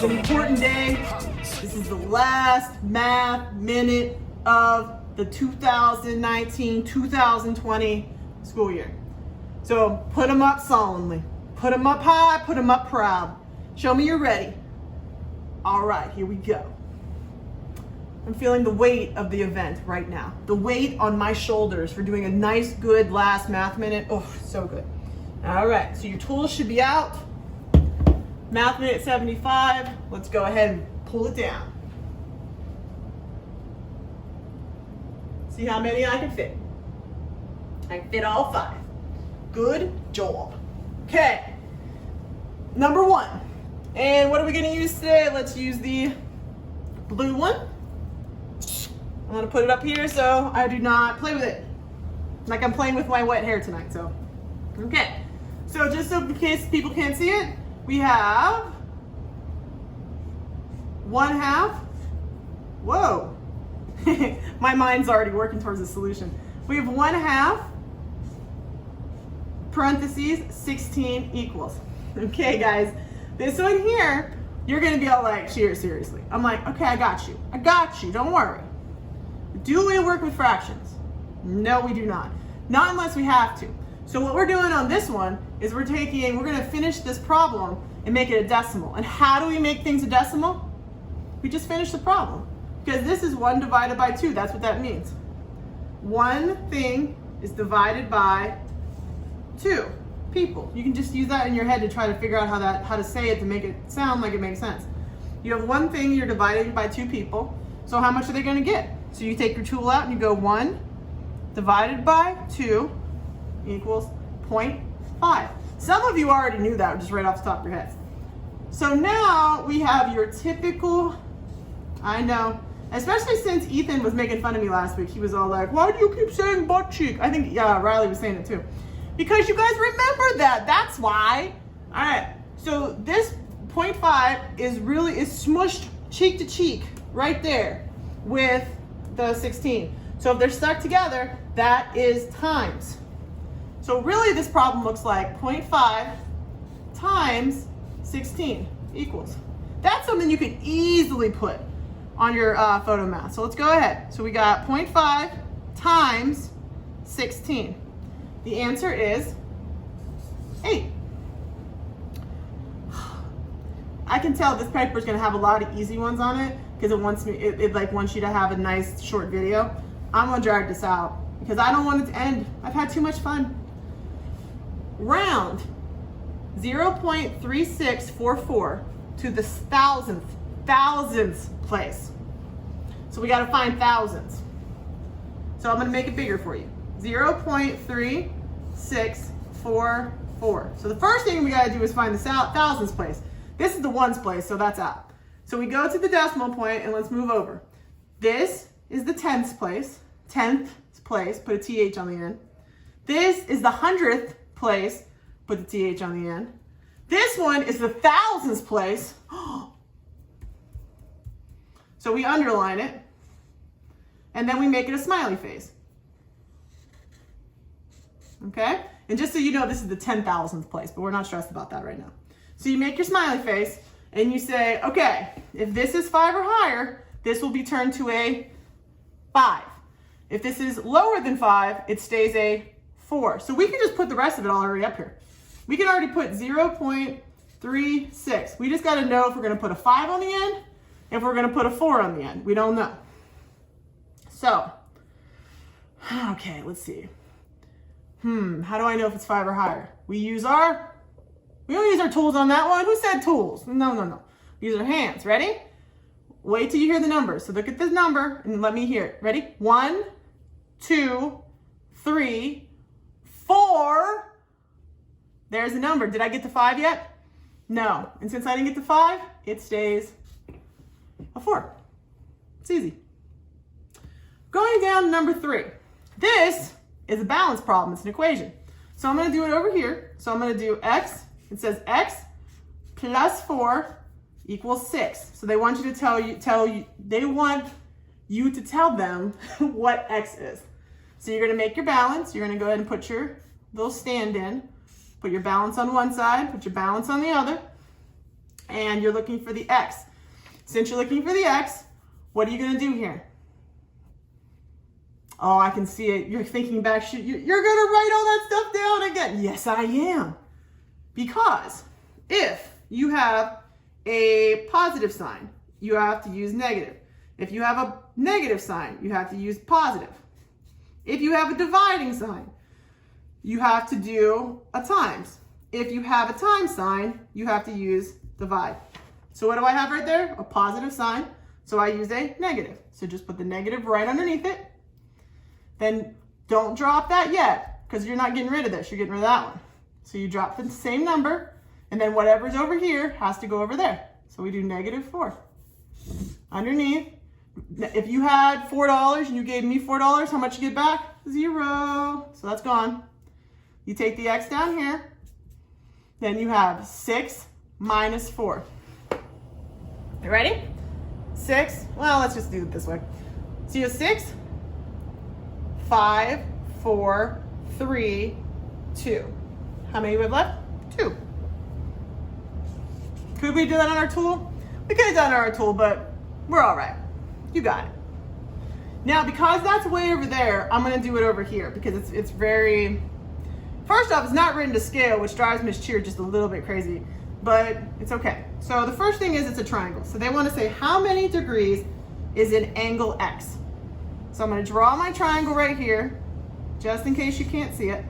is an important day. This is the last math minute of the 2019-2020 school year. So put them up solemnly. Put them up high, put them up proud. Show me you're ready. All right, here we go. I'm feeling the weight of the event right now. The weight on my shoulders for doing a nice, good last math minute. Oh, so good. All right, so your tools should be out. Math minute 75. Let's go ahead and pull it down. See how many I can fit. I can fit all 5. Good job. Okay, number 1. And what are we gonna use today? Let's use the blue one. I'm gonna put it up here so I do not play with it. Like I'm playing with my wet hair tonight, so. Okay, so just so in case people can't see it, we have 1/2. Whoa, my mind's already working towards a solution. We have 1/2 parentheses 16 equals. Okay, guys, this one here, you're gonna be all like, seriously. I'm like, okay, I got you, don't worry. Do we work with fractions? No, we do not. Not unless we have to. So what we're doing on this one is we're gonna finish this problem and make it a decimal. And how do we make things a decimal? We just finish the problem. Because this is 1 divided by 2, that's what that means. One thing is divided by 2 people. You can just use that in your head to try to figure out how to say it to make it sound like it makes sense. You have one thing, you're dividing by 2 people. So how much are they gonna get? So you take your tool out and you go 1 divided by 2 equals 0.5. Some of you already knew that just right off the top of your heads. So now we have your typical, I know, especially since Ethan was making fun of me last week. He was all like, why do you keep saying butt cheek? I think, yeah, Riley was saying it too. Because you guys remember that, that's why. All right, so this 0.5 is smushed cheek to cheek right there with the 16. So if they're stuck together, that is times. So really this problem looks like 0.5 times 16 equals. That's something you could easily put on your photo math. So let's go ahead. So we got 0.5 times 16. The answer is 8. I can tell this paper is going to have a lot of easy ones on it because it wants you to have a nice short video. I'm going to drag this out because I don't want it to end. I've had too much fun. Round 0.3644 to the thousandths place. So we got to find thousands. So I'm going to make it bigger for you. 0.3644. So the first thing we got to do is find the thousandths place. This is the ones place, so that's out. So we go to the decimal point and let's move over. This is the tenths place, put a TH on the end. This is the 100th place, put the TH on the end. This one is the thousands place. So we underline it, and then we make it a smiley face. Okay? And just so you know, this is the 10,000th place, but we're not stressed about that right now. So you make your smiley face, and you say, okay, if this is 5 or higher, this will be turned to a 5. If this is lower than 5, it stays a 4. So we can just put the rest of it already up here. We can already put 0.36. We just got to know if we're going to put a 5 on the end, if we're going to put a 4 on the end. We don't know. So, okay, let's see. How do I know if it's 5 or higher? We don't use our tools on that one. Who said tools? No. We use our hands. Ready? Wait till you hear the number. So look at this number and let me hear it. Ready? 1, 2, 3, 4. There's the number. Did I get to 5 yet? No. And since I didn't get to 5, it stays a 4. It's easy. Going down to number 3. This is a balance problem. It's an equation. So I'm going to do it over here. So I'm going to do x. It says x plus 4 equals 6. So they want you to they want you to tell them what x is. So you're going to make your balance. You're going to go ahead and put your little stand in. Put your balance on one side, put your balance on the other. and you're looking for the x. Since you're looking for the x, what are you going to do here? Oh, I can see it. You're thinking back. You're going to write all that stuff down again. Yes, I am. Because if you have a positive sign, you have to use negative. If you have a negative sign, you have to use positive. If you have a dividing sign, you have to do a times. If you have a times sign, you have to use divide. So what do I have right there? A positive sign. So I use a negative. So just put the negative right underneath it. Then don't drop that yet, because you're not getting rid of this. You're getting rid of that one. So you drop the same number, and then whatever's over here has to go over there. So we do -4. Underneath, if you had $4 and you gave me $4, how much you get back? 0. So that's gone. You take the x down here. Then you have 6 minus 4. You ready? 6. Well, let's just do it this way. So you have 6, 5, 4, 3, 2. How many do we have left? 2. Could we do that on our tool? We could have done it on our tool, but we're all right. You got it. Now, because that's way over there, I'm going to do it over here because it's very... First off, it's not written to scale, which drives Miss Cheer just a little bit crazy, but it's okay. So the first thing is it's a triangle. So they want to say how many degrees is an angle X. So I'm going to draw my triangle right here, just in case you can't see it.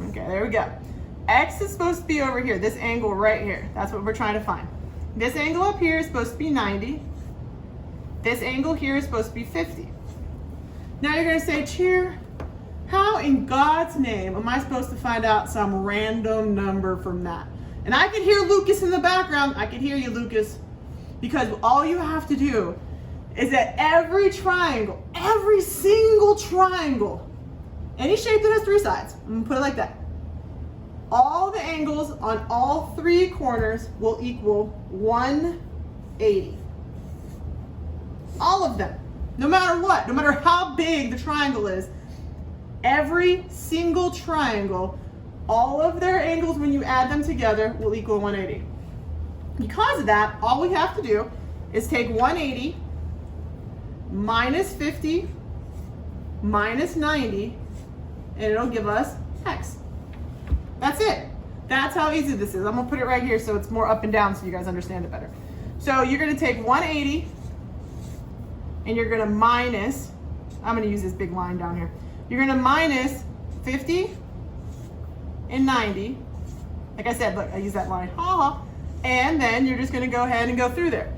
Okay, there we go. X is supposed to be over here, this angle right here. That's what we're trying to find. This angle up here is supposed to be 90. This angle here is supposed to be 50. Now you're going to say, Cheer, how in God's name am I supposed to find out some random number from that? And I could hear Lucas in the background. I could hear you, Lucas. Because all you have to do is that every triangle, every single triangle, any shape that has 3 sides, I'm going to put it like that. All the angles on all 3 corners will equal 180. All of them. No matter what, no matter how big the triangle is, every single triangle, all of their angles when you add them together will equal 180. Because of that, all we have to do is take 180 minus 50 minus 90, and it'll give us X. That's it. That's how easy this is. I'm going to put it right here so it's more up and down so you guys understand it better. So you're going to take 180 and you're going to minus, I'm going to use this big line down here. You're going to minus 50 and 90. Like I said, look, I use that line. And then you're just going to go ahead and go through there.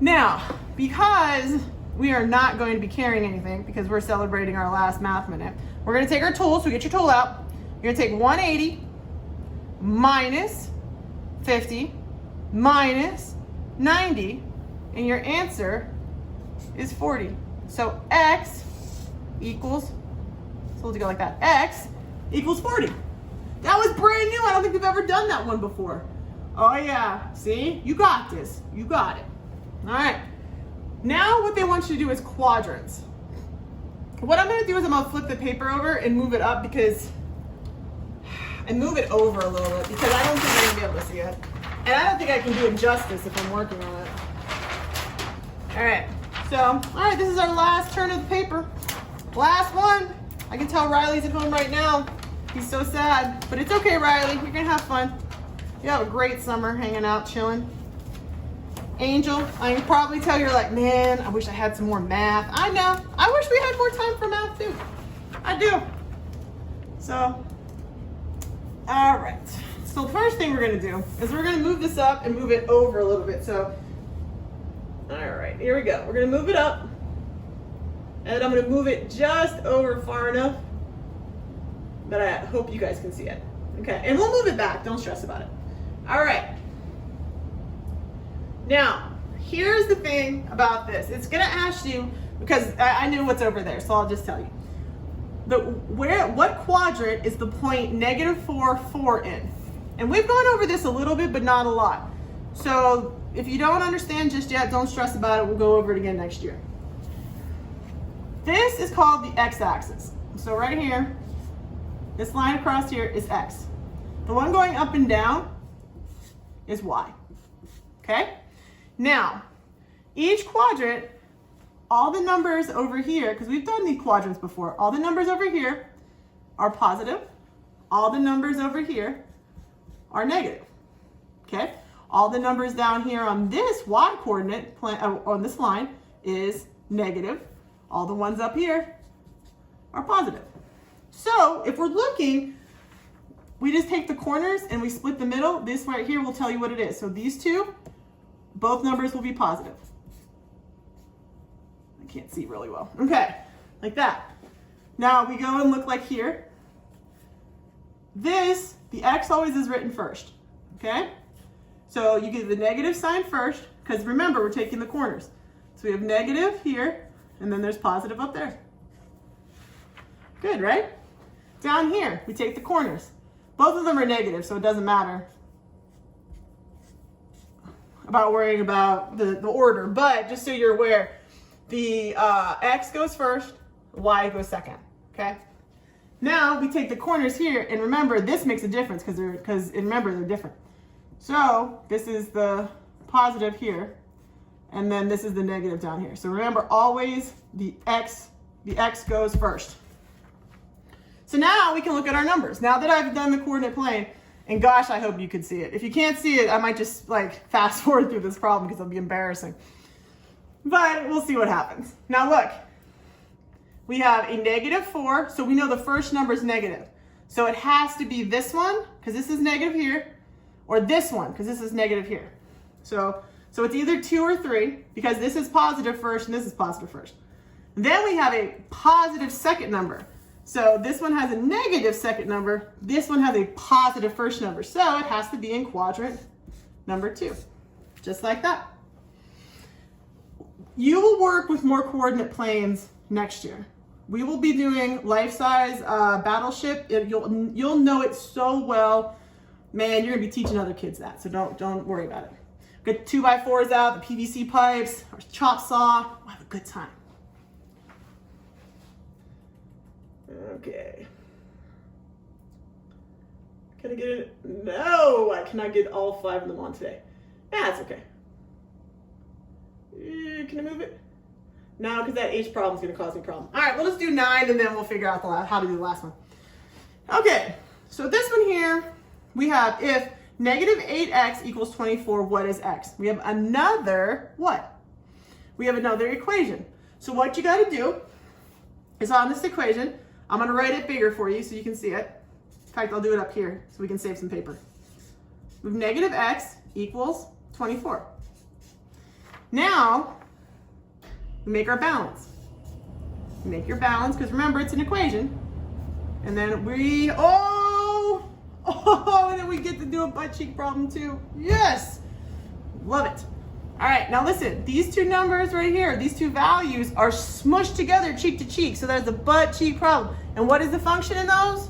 Now, because we are not going to be carrying anything because we're celebrating our last math minute, we're going to take our tool. So get your tool out. You're going to take 180 minus 50 minus 90, and your answer is 40. So X equals, so we'll go like that, X equals 40. That was brand new. I don't think we've ever done that one before. Oh yeah, see? You got this. You got it. All right. Now what they want you to do is quadrants. What I'm going to do is I'm going to flip the paper over and move it up and move it over a little bit because I don't think you're going to be able to see it. And I don't think I can do it justice if I'm working on it. All right. So, all right, this is our last turn of the paper. Last one. I can tell Riley's at home right now. He's so sad. But it's okay, Riley. You're going to have fun. You have a great summer hanging out, chilling. Angel, I can probably tell you're like, man, I wish I had some more math. I know. I wish we had more time for math too. I do. So, all right. So the first thing we're going to do is we're going to move this up and move it over a little bit. So, all right, here we go. We're going to move it up. And I'm going to move it just over far enough that I hope you guys can see it. Okay, and we'll move it back. Don't stress about it. All right. Now, here's the thing about this. It's going to ask you, because I knew what's over there, so I'll just tell you. What quadrant is the point -4, 4 in? And we've gone over this a little bit, but not a lot. So if you don't understand just yet, don't stress about it. We'll go over it again next year. This is called the x-axis. So right here, this line across here is x. The one going up and down is y. Okay? Now, each quadrant, all the numbers over here, because we've done these quadrants before, all the numbers over here are positive. All the numbers over here are negative. Okay? All the numbers down here on this y coordinate, on this line, is negative. All the ones up here are positive. So if we're looking, we just take the corners and we split the middle. This right here will tell you what it is. So these two, both numbers will be positive. I can't see really well. Okay, like that. Now we go and look like here. This, the x always is written first, okay? So you get the negative sign first, because remember, we're taking the corners. So we have negative here, and then there's positive up there. Good, right? Down here, we take the corners. Both of them are negative, so it doesn't matter about worrying about the order. But just so you're aware, the x goes first, y goes second, okay? Now we take the corners here, and remember, this makes a difference because remember, they're different. So this is the positive here, and then this is the negative down here. So remember, always the x goes first. So now we can look at our numbers. Now that I've done the coordinate plane, and gosh, I hope you could see it. If you can't see it, I might just like fast forward through this problem because it'll be embarrassing. But we'll see what happens. Now look, we have a -4, so we know the first number is negative. So it has to be this one, because this is negative here, or this one, because this is negative here. So it's either 2 or 3, because this is positive first and this is positive first. Then we have a positive second number. So this one has a negative second number. This one has a positive first number. So it has to be in quadrant number 2, just like that. You will work with more coordinate planes next year. We will be doing life-size battleship. You'll know it so well. Man, you're gonna be teaching other kids that, so don't worry about it. Get 2x4s out, the PVC pipes, or chop saw. We'll have a good time. Okay. Can I get it? No, I cannot get all 5 of them on today. That's okay. Can I move it? No, because that H problem is going to cause me a problem. All right, we'll just do 9 and then we'll figure out how to do the last one. Okay, so this one here, we have if -8x equals 24, what is x? We have another what? We have another equation. So what you got to do is on this equation, I'm going to write it bigger for you so you can see it. In fact, I'll do it up here so we can save some paper. We have -x equals 24. Now, we make our balance. You make your balance, because remember, it's an equation. And then and then we get to do a butt cheek problem too. Yes! Love it. All right, now listen, these two numbers right here, these two values are smushed together cheek to cheek, so that's a butt cheek problem. And what is the function in those?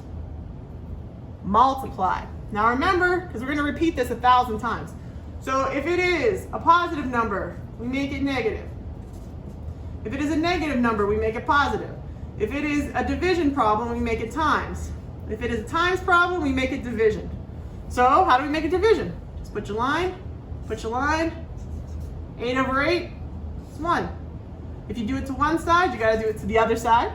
Multiply. Now remember, because we're going to repeat this 1,000 times. So if it is a positive number, we make it negative. If it is a negative number, we make it positive. If it is a division problem, we make it times. If it is a times problem, we make it division. So how do we make a division? Just put your line, 8 over 8, it's 1. If you do it to one side, you got to do it to the other side.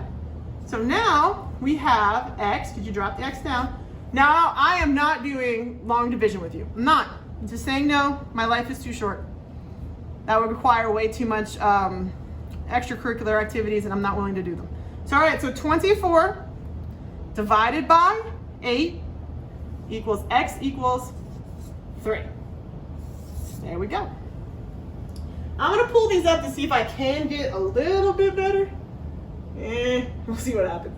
So now we have x. Could you drop the x down? Now I am not doing long division with you. I'm not. I'm just saying no, my life is too short. That would require way too much extracurricular activities, and I'm not willing to do them. So all right, so 24 divided by 8 equals x equals 3. There we go. I'm going to pull these up to see if I can get a little bit better. We'll see what happens.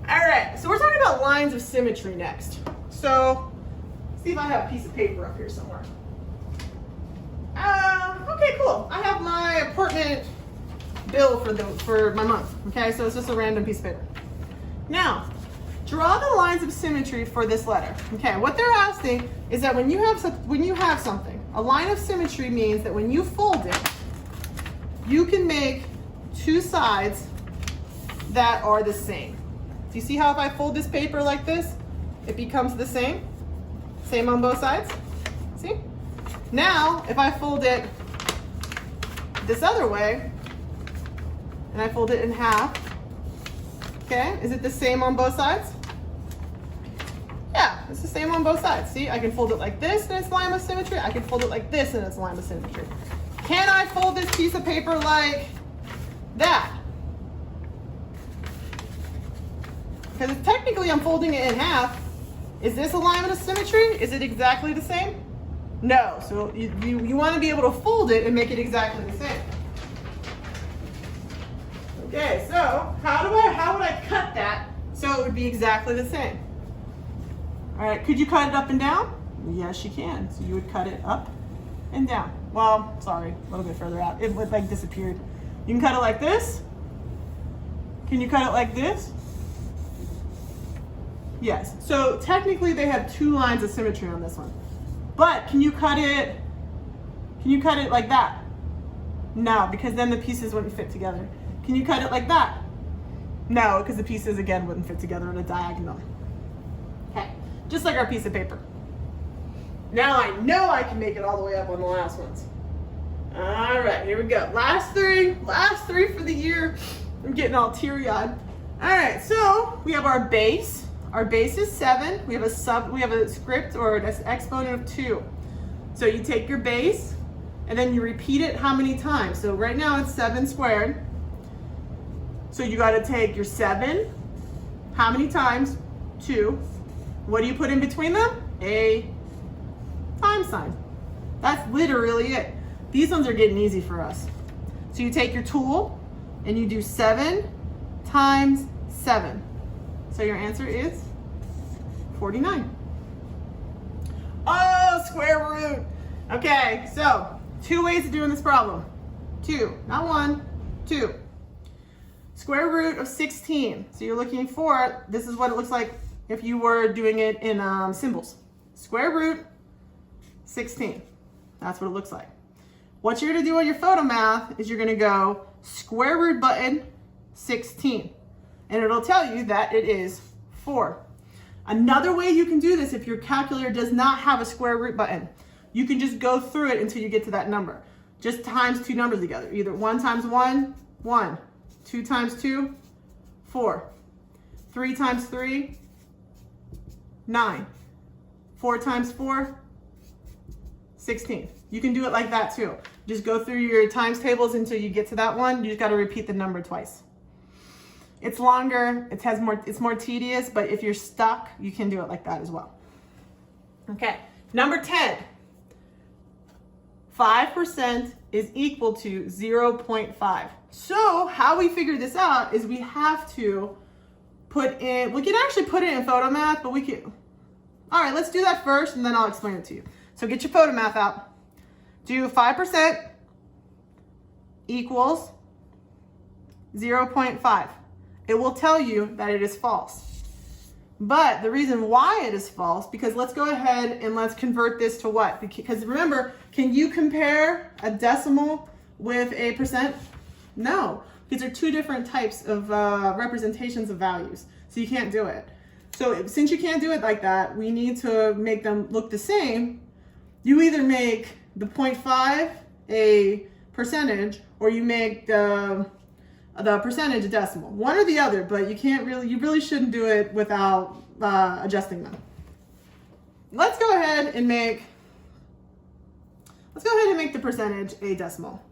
All right, so we're talking about lines of symmetry next. So, see if I have a piece of paper up here somewhere. Okay, cool. I have my apartment bill for my month. Okay, so it's just a random piece of paper. Now, draw the lines of symmetry for this letter. Okay, what they're asking is that when you have something, a line of symmetry means that when you fold it, you can make two sides that are the same. Do you see how if I fold this paper like this, it becomes the same? Same on both sides? See? Now, if I fold it this other way, and I fold it in half, okay, is it the same on both sides? Yeah, it's the same on both sides. See, I can fold it like this and it's line with symmetry. I can fold it like this and it's line with symmetry. Can I fold this piece of paper like that? Because technically I'm folding it in half. Is this alignment of symmetry? Is it exactly the same? No, so you want to be able to fold it and make it exactly the same. Okay, so how would I cut that so it would be exactly the same? All right, could you cut it up and down? Yes, you can. So you would cut it up and down. Well, sorry, a little bit further out. It would like disappeared. You can cut it like this. Can you cut it like this? Yes. So technically they have two lines of symmetry on this one. But can you cut it like that? No, because then the pieces wouldn't fit together. Can you cut it like that? No, because the pieces again wouldn't fit together in a diagonal. Okay, just like our piece of paper. Now I know I can make it all the way up on the last ones. All right, here we go. Last three for the year. I'm getting all teary-eyed. All right, so we have our base. Our base is 7. We have a script or an exponent of 2. So you take your base and then you repeat it how many times? So right now it's 7 squared. So you got to take your 7. How many times? 2. What do you put in between them? A times sign. That's literally it. These ones are getting easy for us. So you take your tool and you do 7 times 7. So your answer is 49. Oh, square root. Okay, so 2 ways of doing this problem. 2, not 1, 2. Square root of 16. So you're looking for, this is what it looks like if you were doing it in symbols. Square root 16. That's what it looks like. What you're gonna do on your photo math is you're gonna go square root button 16. And it'll tell you that it is 4. Another way you can do this if your calculator does not have a square root button, you can just go through it until you get to that number. Just times 2 numbers together. Either 1 times 1, 1. 2 times 2, 4. 3 times 3, 9. 4 times 4, 16. You can do it like that too. Just go through your times tables until you get to that one. You just got to repeat the number twice. It's longer, it's more tedious, but if you're stuck, you can do it like that as well. Okay, number 10. 5% is equal to 0.5. So how we figure this out is we have to put in, we can actually put it in photo math, but we can, all right, let's do that first and then I'll explain it to you. So get your photo math out. Do 5% equals 0.5. It will tell you that it is false. But the reason why it is false, because let's go ahead and let's convert this to what? Because remember, can you compare a decimal with a percent? No, because they're 2 different types of representations of values. So you can't do it. So since you can't do it like that, we need to make them look the same. You either make the 0.5 a percentage or you make the percentage a decimal. One or the other, but you really shouldn't do it without adjusting them. Let's go ahead and make the percentage a decimal.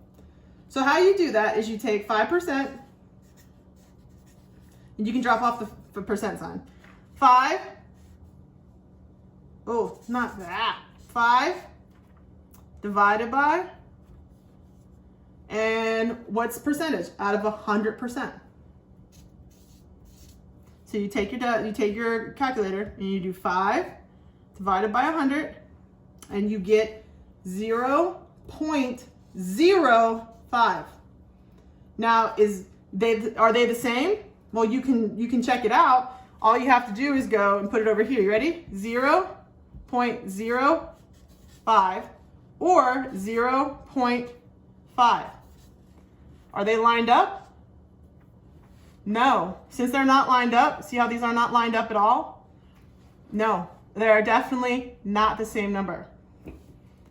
So how you do that is you take 5%, and you can drop off the percent sign. 5, oh, not that. 5 divided by, and what's percentage out of 100%? So you take your calculator and you do 5 divided by 100, and you get 0.05. Now, are they the same? Well, you can check it out. All you have to do is go and put it over here. You ready? 0.05 or 0.5. Are they lined up? No. Since they're not lined up, see how these are not lined up at all? No, they are definitely not the same number.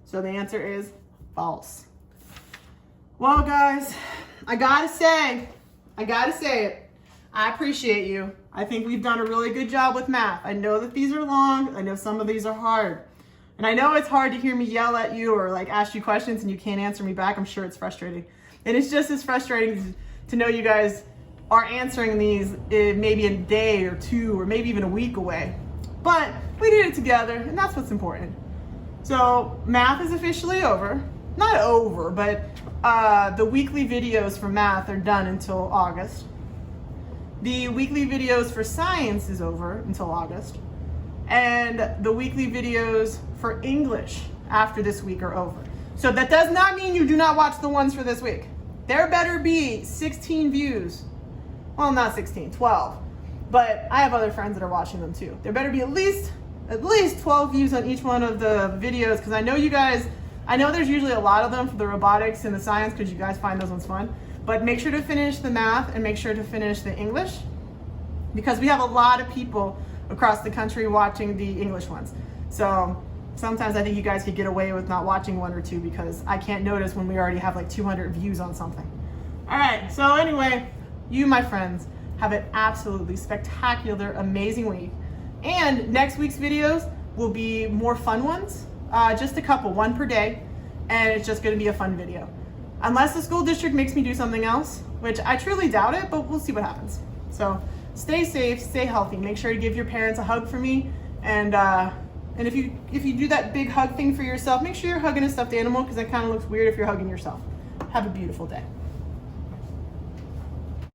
So So the answer is false. Well, guys, I gotta say it. I appreciate you. I think we've done a really good job with math. I know that these are long. I know some of these are hard. And I know it's hard to hear me yell at you or like ask you questions and you can't answer me back. I'm sure it's frustrating. And it's just as frustrating to know you guys are answering these maybe a day or two or maybe even a week away. But we did it together, and that's what's important. So math is officially over. Not over, but the weekly videos for math are done until August. The weekly videos for science is over until August. And the weekly videos for English after this week are over. So that does not mean you do not watch the ones for this week. There better be 16 views. Well, not 16, 12. But I have other friends that are watching them too. There better be at least 12 views on each one of the videos, because I know you guys, I know there's usually a lot of them for the robotics and the science because you guys find those ones fun. But make sure to finish the math and make sure to finish the English, because we have a lot of people across the country watching the English ones. So sometimes I think you guys could get away with not watching one or two because I can't notice when we already have like 200 views on something. All right, so anyway, you, my friends, have an absolutely spectacular, amazing week. And next week's videos will be more fun ones, just a couple, one per day, and it's just gonna be a fun video. Unless the school district makes me do something else, which I truly doubt it, but we'll see what happens. So stay safe, stay healthy. Make sure to give your parents a hug for me. And if you do that big hug thing for yourself, make sure you're hugging a stuffed animal, because it kind of looks weird if you're hugging yourself. Have a beautiful day.